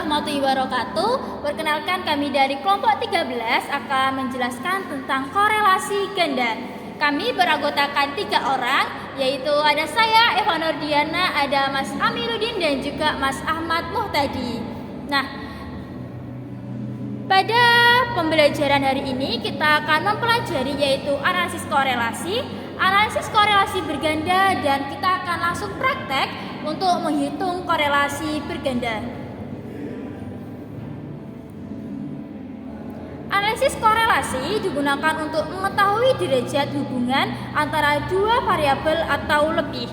warahmatullahi wabarakatuh. Perkenalkan, kami dari kelompok 13 akan menjelaskan tentang korelasi ganda. Kami beranggotakan 3 orang, yaitu ada saya, Eva Nurdiana, ada Mas Amiruddin dan juga Mas Ahmad Muhtadi. Nah, pada pembelajaran hari ini kita akan mempelajari yaitu analisis korelasi berganda, dan kita akan langsung praktek untuk menghitung korelasi berganda. Analisis korelasi digunakan untuk mengetahui derajat hubungan antara dua variabel atau lebih.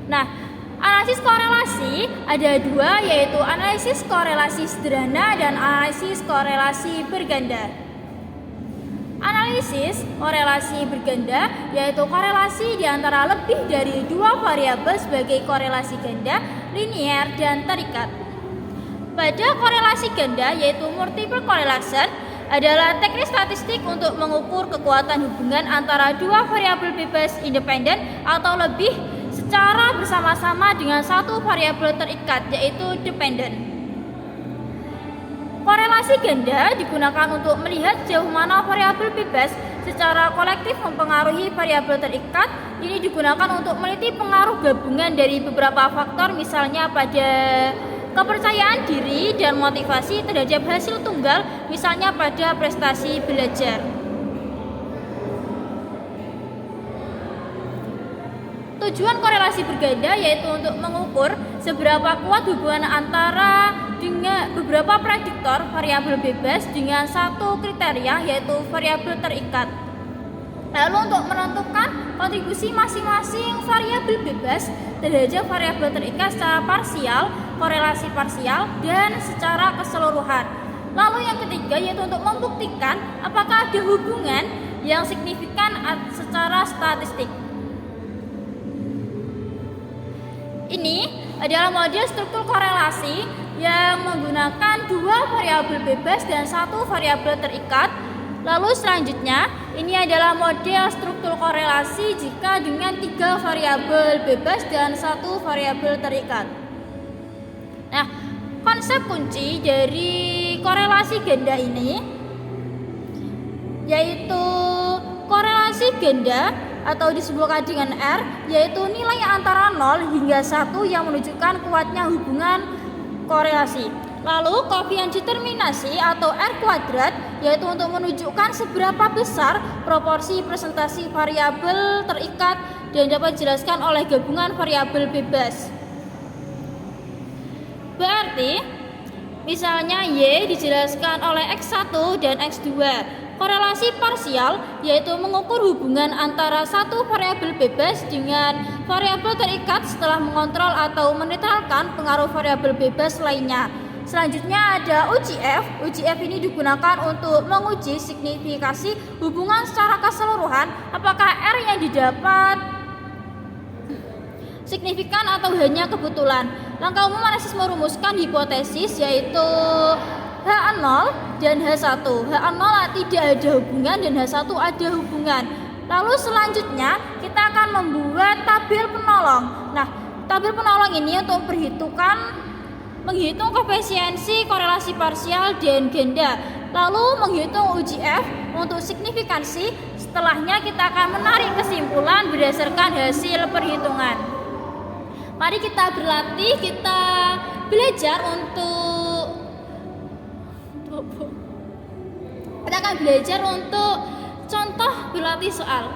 Nah, analisis korelasi ada 2, yaitu analisis korelasi sederhana dan analisis korelasi berganda. Analisis korelasi berganda yaitu korelasi di antara lebih dari 2 variabel sebagai korelasi ganda, linier, dan terikat. Pada korelasi ganda yaitu multiple correlation adalah teknik statistik untuk mengukur kekuatan hubungan antara 2 variabel bebas independen atau lebih secara bersama-sama dengan satu variabel terikat yaitu dependent. Korelasi ganda digunakan untuk melihat sejauh mana variabel bebas secara kolektif mempengaruhi variabel terikat. Ini digunakan untuk meneliti pengaruh gabungan dari beberapa faktor, misalnya pada kepercayaan diri dan motivasi terhadap hasil tunggal, misalnya pada prestasi belajar. Tujuan korelasi berganda yaitu untuk mengukur seberapa kuat hubungan antara dengan beberapa prediktor variabel bebas dengan satu kriteria yaitu variabel terikat. Lalu untuk menentukan kontribusi masing-masing variabel bebas terhadap variabel terikat secara parsial, korelasi parsial, dan secara keseluruhan. Lalu yang ketiga yaitu untuk membuktikan apakah ada hubungan yang signifikan secara statistik. Ini adalah model struktur korelasi yang menggunakan 2 variabel bebas dan 1 variabel terikat. Lalu selanjutnya, ini adalah model struktur korelasi jika dengan 3 variabel bebas dan 1 variabel terikat. Nah, konsep kunci dari korelasi ganda ini yaitu korelasi ganda atau disebutkan dengan R, yaitu nilai antara 0 hingga 1 yang menunjukkan kuatnya hubungan korelasi. Lalu koefisien determinasi atau R kuadrat yaitu untuk menunjukkan seberapa besar proporsi presentasi variabel terikat dan dapat dijelaskan oleh gabungan variabel bebas. Berarti misalnya Y dijelaskan oleh X1 dan X2. Korelasi parsial yaitu mengukur hubungan antara satu variabel bebas dengan variabel terikat setelah mengontrol atau menetralkan pengaruh variabel bebas lainnya. Selanjutnya ada UJF. UJF ini digunakan untuk menguji signifikasi hubungan secara keseluruhan, apakah R yang didapat signifikan atau hanya kebetulan. Langkah umum analisis merumuskan hipotesis yaitu H0 dan H1. H0 tidak ada hubungan dan H1 ada hubungan. Lalu selanjutnya kita akan membuat tabel penolong. Nah, tabel penolong ini untuk menghitung koefisiensi korelasi parsial dan ganda. Lalu menghitung UJF untuk signifikansi. Setelahnya kita akan menarik kesimpulan berdasarkan hasil perhitungan. Mari kita berlatih, kita belajar untuk contoh berlatih soal.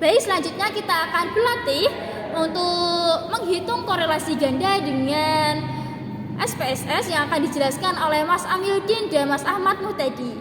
Baik, selanjutnya kita akan berlatih untuk menghitung korelasi ganda dengan SPSS yang akan dijelaskan oleh Mas Amiruddin dan Mas Ahmad Muhtadi.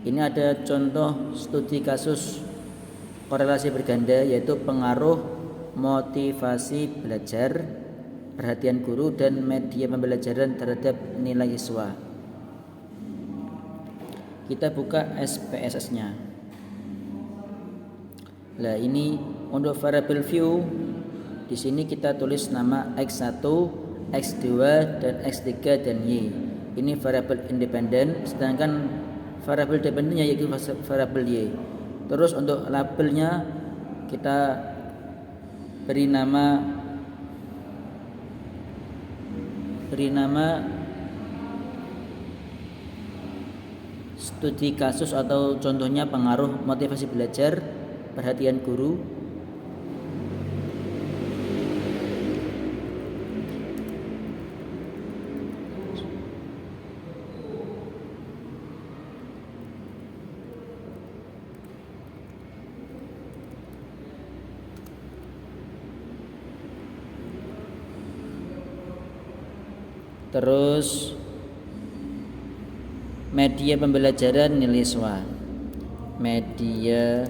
Ini ada contoh studi kasus korelasi berganda yaitu pengaruh motivasi belajar, perhatian guru, dan media pembelajaran terhadap nilai siswa. Kita buka SPSS-nya. Nah, ini untuk variable view di sini kita tulis nama X1, X2, dan X3 dan Y. Ini variabel independen, sedangkan variabel dependennya yaitu variabel Y. Terus untuk labelnya kita beri nama studi kasus atau contohnya pengaruh motivasi belajar, perhatian guru. Terus media pembelajaran nilai SWA. Media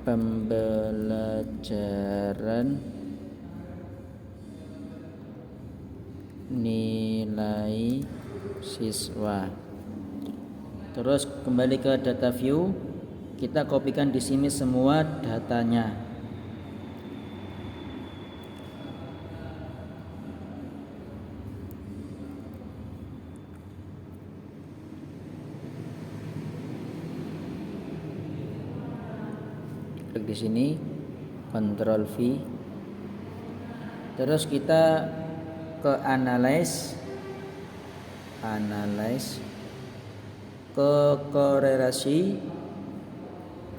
pembelajaran nilai siswa. Terus kembali ke data view, kita kopikan di sini semua datanya. Klik di sini, Ctrl V. Terus kita ke analyze, ke korelasi,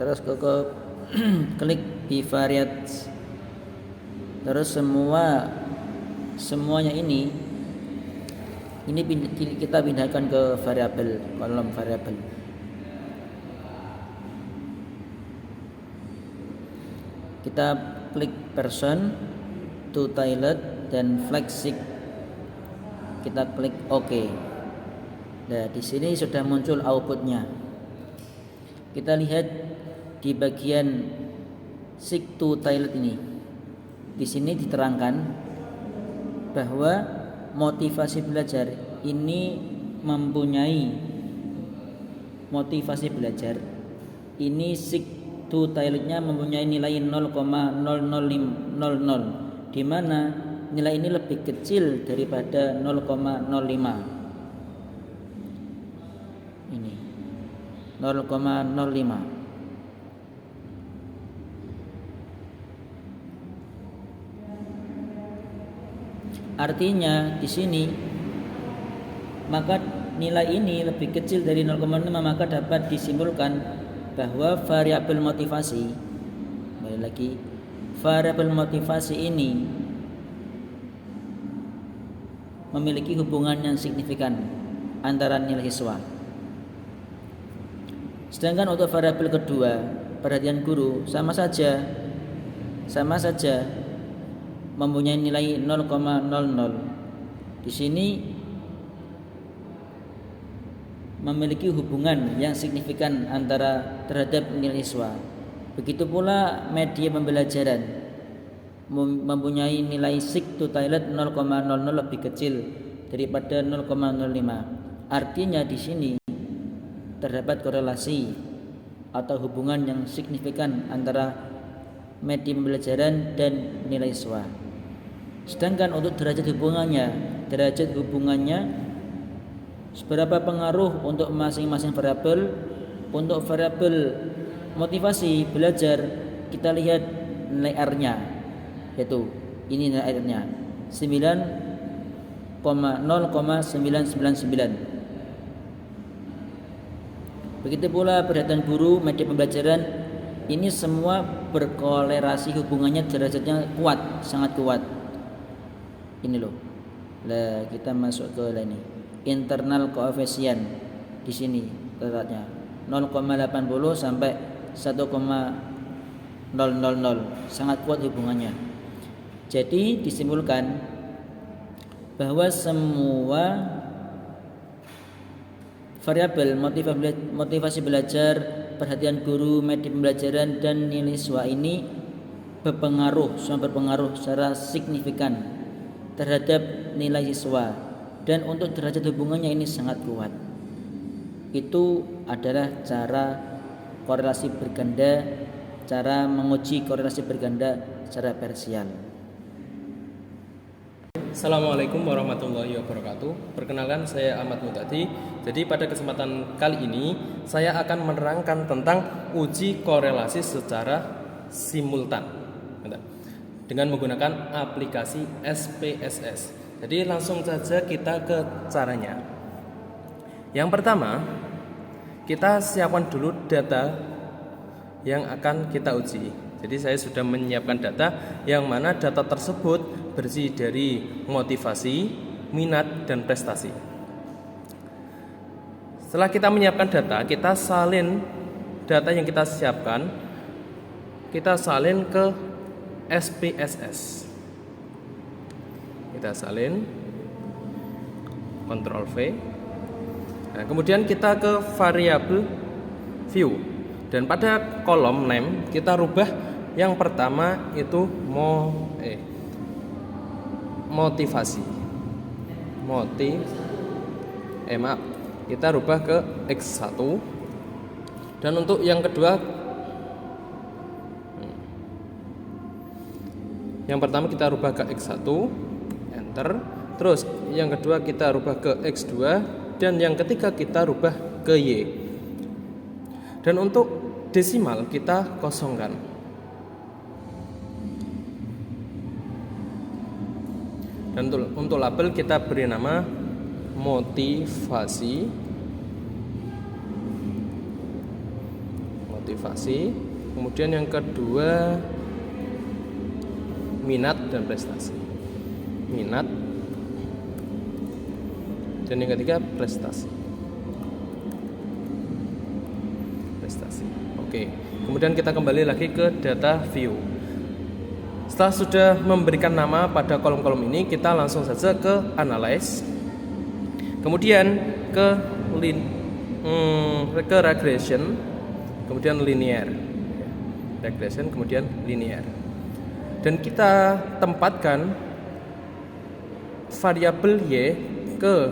terus ke klik bivariate. Terus semuanya ini kita pindahkan ke variabel, kolom variabel. Kita klik person, to toilet, dan flexit. Kita klik OK. Nah, di sini sudah muncul outputnya. Kita lihat di bagian seek to toilet ini. Di sini diterangkan bahwa motivasi belajar ini mempunyai motivasi belajar ini seek to toiletnya mempunyai nilai 0,00500, di mana nilai ini lebih kecil daripada 0,05. Ini 0,05. Artinya di sini maka nilai ini lebih kecil dari 0,5, maka dapat disimpulkan bahwa variabel motivasi, kembali lagi, variabel motivasi ini memiliki hubungan yang signifikan antara nilai siswa. Sedangkan untuk variabel kedua, perhatian guru, sama saja mempunyai nilai 0,00. Di sini memiliki hubungan yang signifikan antara terhadap nilai siswa. Begitu pula media pembelajaran mempunyai nilai seek to toilet 0,00 lebih kecil daripada 0,05. Artinya di sini terdapat korelasi atau hubungan yang signifikan antara media pembelajaran dan nilai siswa. Sedangkan untuk derajat hubungannya seberapa pengaruh untuk masing-masing variabel. Untuk variabel motivasi belajar kita lihat nilai R-nya, yaitu ini nilai R-nya 9,0999. Begitu pula perhatian guru, media pembelajaran, ini semua berkolerasi, hubungannya derajatnya kuat, sangat kuat. Ini loh. Lah kita masuk ke ini. Internal koefisien di sini letaknya 0,80 sampai 1,000, sangat kuat hubungannya. Jadi disimpulkan bahwa semua variabel motivasi belajar, perhatian guru, media pembelajaran, dan nilai siswa ini berpengaruh secara signifikan terhadap nilai siswa. Dan untuk derajat hubungannya ini sangat kuat. Itu adalah cara korelasi berganda, cara menguji korelasi berganda secara parsial. Assalamualaikum warahmatullahi wabarakatuh. Perkenalkan, saya Ahmad Mutadi. Jadi pada kesempatan kali ini saya akan menerangkan tentang uji korelasi secara simultan dengan menggunakan aplikasi SPSS. Jadi langsung saja kita ke caranya. Yang pertama, kita siapkan dulu data yang akan kita uji. Jadi saya sudah menyiapkan data yang mana data tersebut bersih dari motivasi, minat, dan prestasi. Setelah kita menyiapkan data, kita salin data yang kita siapkan, kita salin ke SPSS. Kita salin, Ctrl V. Nah, kemudian kita ke variabel view, dan pada kolom name kita rubah yang pertama itu motivasi. Maaf, kita rubah ke X1, dan untuk yang kedua, yang pertama kita rubah ke X1, enter. Terus yang kedua kita rubah ke X2, dan yang ketiga kita rubah ke Y. Dan untuk desimal kita kosongkan. Dan untuk label kita beri nama motivasi. Kemudian yang kedua minat dan prestasi. Minat. Dan yang ketiga prestasi. Oke. Kemudian kita kembali lagi ke data view. Setelah sudah memberikan nama pada kolom-kolom ini, kita langsung saja ke analyze. Kemudian ke regression, kemudian linear. Regression kemudian linear. Dan kita tempatkan variabel Y ke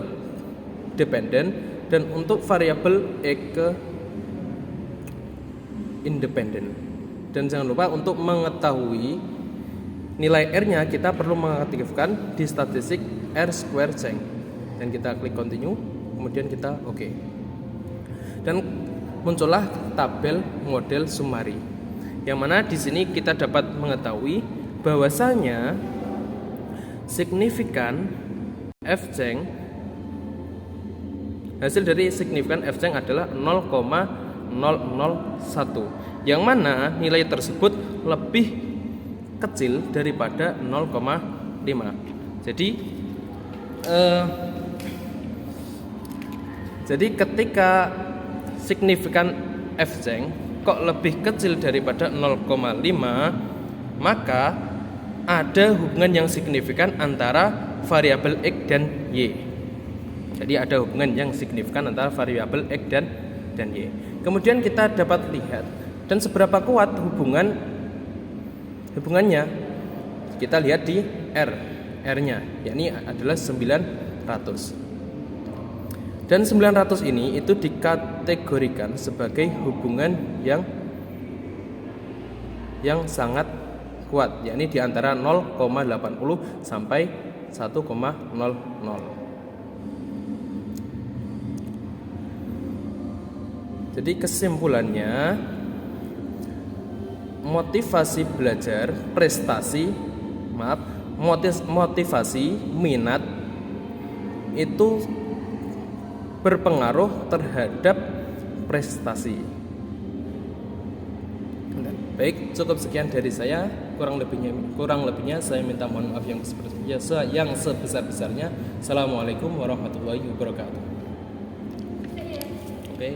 dependent, dan untuk variabel X ke independent. Dan jangan lupa untuk mengetahui nilai R-nya kita perlu mengaktifkan di statistik R square change. Dan kita klik continue, kemudian kita oke. Dan muncullah tabel model summary. Yang mana di sini kita dapat mengetahui bahwasanya signifikan F-change, hasil dari signifikan F-change adalah 0,001, yang mana nilai tersebut lebih kecil daripada 0,5. Jadi ketika signifikan F-change kok lebih kecil daripada 0,5, maka ada hubungan yang signifikan antara variabel X dan Y. Jadi ada hubungan yang signifikan antara variabel X dan Y. Kemudian kita dapat lihat dan seberapa kuat hubungannya. Kita lihat di R-nya, yakni adalah 900. Dan 900 ini itu dikategorikan sebagai hubungan yang sangat kuat, yakni di antara 0,80 sampai 1,00. Jadi kesimpulannya, motivasi belajar, motivasi minat itu berpengaruh terhadap prestasi. Baik, cukup sekian dari saya. Kurang lebihnya saya minta mohon maaf yang sebesar-besarnya. Assalamualaikum warahmatullahi wabarakatuh. Oke.